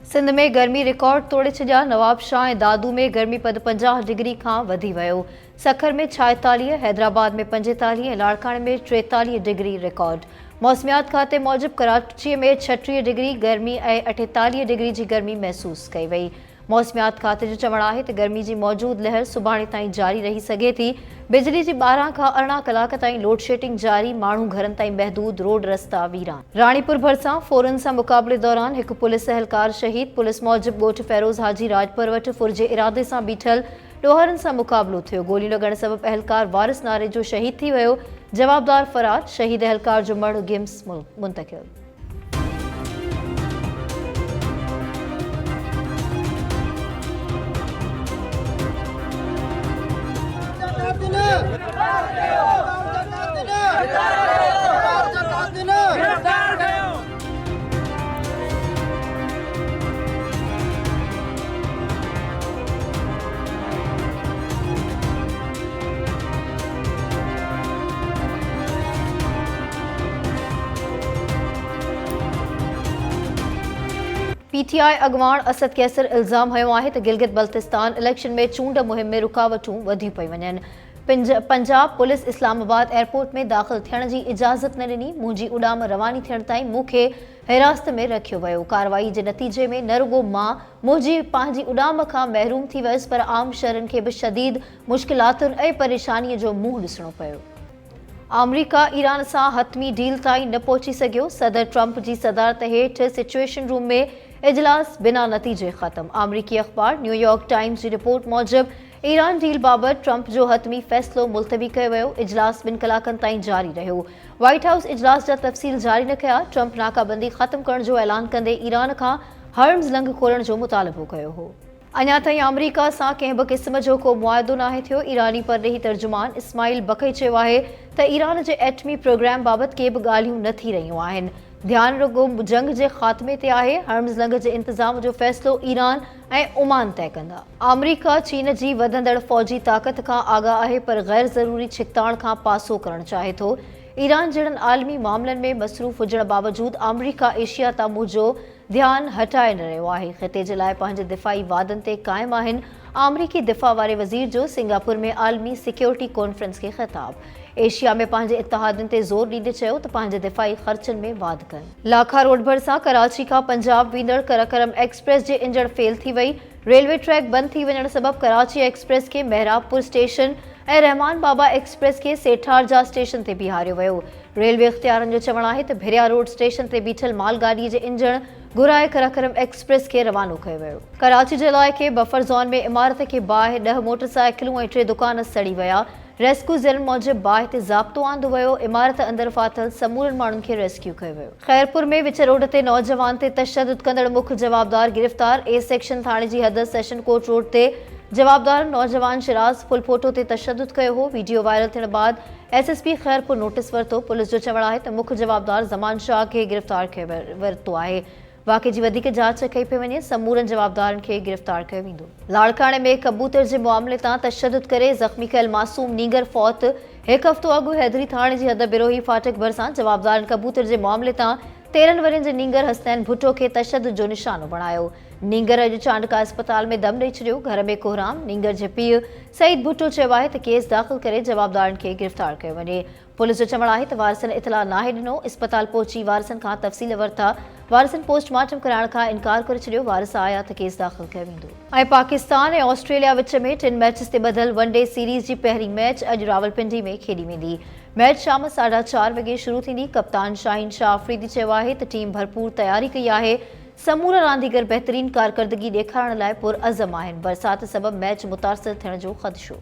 सिंध में गर्मी रिकॉर्ड तोड़े छॾिया। नवाबशाह ऐं दादू में गर्मी पद 50 डिग्री खां वधी वियो। सखर में 46, हैदराबाद में 45 ऐं लाड़काणे में 43 डिग्री रिकॉर्ड। मौसमियात खाते मूजिब कराची में 36 डिग्री गर्मी ऐं 48 डिग्री जी गर्मी महसूस कई वई। मौसमियात खाते जो चवणु आहे त गर्मी जी मौजूद लहर सुभाणे ताईं जारी रही सघे थी। बिजली जी 12 खां 18 कलाक ताईं लोड शेडिंग जारी। माण्हू घरनि ताईं महदूद, रोड रस्ता वीरान। राणीपुर भरिसां फोरन सां मुक़ाबले दौरान हिकु पुलिस एहलकार शहीद। पुलिस मूजिब ॻोठ फैरोज़ हाजी राजपुर वटि फुर जे इरादे सां बीठल ॾोहरनि सां मुक़ाबलो थियो। गोलियूं लॻण सबबि एहलकार वारिस नारे जो शहीद थी वियो। जवाबदार फरार। शहीद एहलकार जो मड़ गिम्स मुंतक़िल। पीटीआई अॻवान असद कैसर इल्ज़ाम हयो आहे त गिलगित बल्तिस्तान इलेक्शन में चूंड मुहिम में रुकावटूं वधी पई वञनि। पंजाब पुलिस इस्लामाबाद एयरपोर्ट में दाख़िल थियण जी इजाज़त न ॾिनी। मुंहिंजी उॾाम रवानी थियण ताईं मूंखे हिरासत में रखियो वियो। कार्रवाई जे नतीजे में न रुॻो मां पंहिंजी उॾाम खां महरूम थी वियुसि, पर आम शहरनि खे बि शदीद मुश्किलातुनि ऐं परेशानीअ जो मुंहुं ॾिसणो पियो। अमरीका ईरान सां हतमी डील ताईं न पहुची सघियो। सदर ट्रंप जी सदारत हेठि सिचुएशन रूम में इजलास बिना नतीजे ख़त्म। अमरीकी अख़बार न्यूयॉर्क टाइम्स जी रिपोर्ट मूजिब ईरान डील बाबति ट्रंप जो हतमी फ़ैसिलो मुलतवी कयो वियो। इजलास 2 कलाकनि ताईं जारी रहियो। व्हाइट हाउस इजलास जा तफ़सील जारी न कया। ट्रंप नाकाबंदी ख़त्म करण जो ऐलान कंदे ईरान खां हर्म्स लंघ खोलण जो मुतालबो कयो हो। अञा ताईं अमरीका सां कंहिं बि क़िस्म जो को मुआहिदो नाहे थियो। ईरानी परॾेही तर्जुमान इस्माइल बक़ई चयो आहे त ईरान जे एटमी प्रोग्राम बाबति के बि ॻाल्हियूं न थी रहियूं आहिनि। ध्यानु रुॻो जंग जे ख़ात्मे ते आहे। हर्म्स लंघ जे इंतज़ाम जो फ़ैसिलो ईरान ऐं ओमान तय कंदा। अमरीका चीन जी वधंदड़ फ़ौजी ताक़त खां आगाह आहे, पर गैर ज़रूरी छिकताण खां पासो करणु चाहे थो। ईरान जहिड़नि आलमी मामलनि में मसरूफ़ हुजण बावजूदि अमरीका एशिया तां मुंहिंजो ध्यानु हटाए न रहियो आहे। ख़िते जे लाइ पंहिंजे दिफ़ाई वादनि ते क़ाइमु आहिनि। अमरीकी दिफ़ा वारे वज़ीर जो सिंगापुर में आलमी सिक्योरिटी कॉन्फ्रेंस खे ख़िताब। एशिया में पंहिंजे इतिहादनि ते ज़ोर ॾींदे चयो त पंहिंजे दिफ़ाई ख़र्चनि में वाध कनि। लाखा रोड भरिसां कराची खां पंजाब वेंदड़ कराकरम एक्सप्रेस जे इंजण फेल थी वई। रेलवे ट्रैक बंदि थी वञण सबबि कराची एक्सप्रेस खे मेहराबपुर स्टेशन ऐं रहमान बाबा एक्सप्रेस खे सेठारजा स्टेशन ते बीहारियो वियो। रेलवे इख़्तियारनि जो चवणु आहे त भिरिया रोड स्टेशन ते बीठल मालगाॾीअ जे इंजण घुराए कराकरम एक्सप्रेस खे रवानो कयो वियो। कराची जे इलाइक़े बफर ज़ोन में इमारत खे बाहि 10 मोटरसाइकिलूं ऐं 3 दुकान सड़ी विया। रेस्क्यू ज़ेलनि मूजिब बाहि ते ज़ाब्तो आंदो वियो। इमारत अंदरि फाथल समूरनि माण्हुनि खे रेस्क्यू कयो वियो। खैरपुर में विच रोड ते नौजवान ते तशदुद कंदड़ मुख्य जवाबदार गिरफ़्तार। ए सेक्शन थाणे जी हद सेशन कोर्ट रोड ते जवाबदार नौजवान शिराज फुलफोटो ते तशदुद कयो हो। वीडियो वायरल थियण बाद एसएसपी खैरपुर नोटिस वरितो। पुलिस जो चवणु आहे त मुख्य जवाबदार ज़मान शाह खे गिरफ़्तार कयो वरितो आहे। वाक़े जी वधीक जांच कई पई वञे। समूरनि जवाबदारनि खे गिरफ़्तार कयो वेंदो। लाड़काणे में कबूतर जे मामले तां तशदुद करे ज़ख़्मी कयल मासूम नींगर फौत। हिकु हफ़्तो अॻु हैदरी थाणे जी हद बिरोही फाटक भरिसां जवाबदारनि कबूतर जे मामले तां 13 वरनि जे नींगर हसनैन भुट्टो खे तशदुद जो निशानो बणायो। नींगर अॼु चांडका अस्पताल में दम ॾेई छॾियो। घर में कोहराम। नींगर जे पीउ सईद भुट्टो चयो आहे त केस दाख़िल करे जवाबदारनि खे गिरफ़्तार कयो वञे। पुलिस जो चवणु आहे त वारिसनि इतला नाहे ॾिनो। इस्पताल पहुची वारिसनि खां तफ़सील वरिता। वारिसनि पोस्टमार्टम कराइण खां इनकार करे छॾियो। वारिस आया त केस दाख़िल कयो वेंदो। ऐं पाकिस्तान ऐं ऑस्ट्रेलिया विच में 3 मैचिस ते ॿधल वनडे सीरीज़ जी पहिरीं मैच अॼु रावलपिंडी में खेॾी वेंदी। मैच शाम 4:30 वॻे शुरू थींदी। कप्तान शाहीन शाह अफरीदी चयो आहे त टीम भरपूर तयारी कई आहे। समूरा रांदीगर बहितरीन कारकर्दगी ॾेखारण लाइ पुरअज़म आहिनि। बरसाति सबबि मैच मुतासिर थियण जो ख़दशो।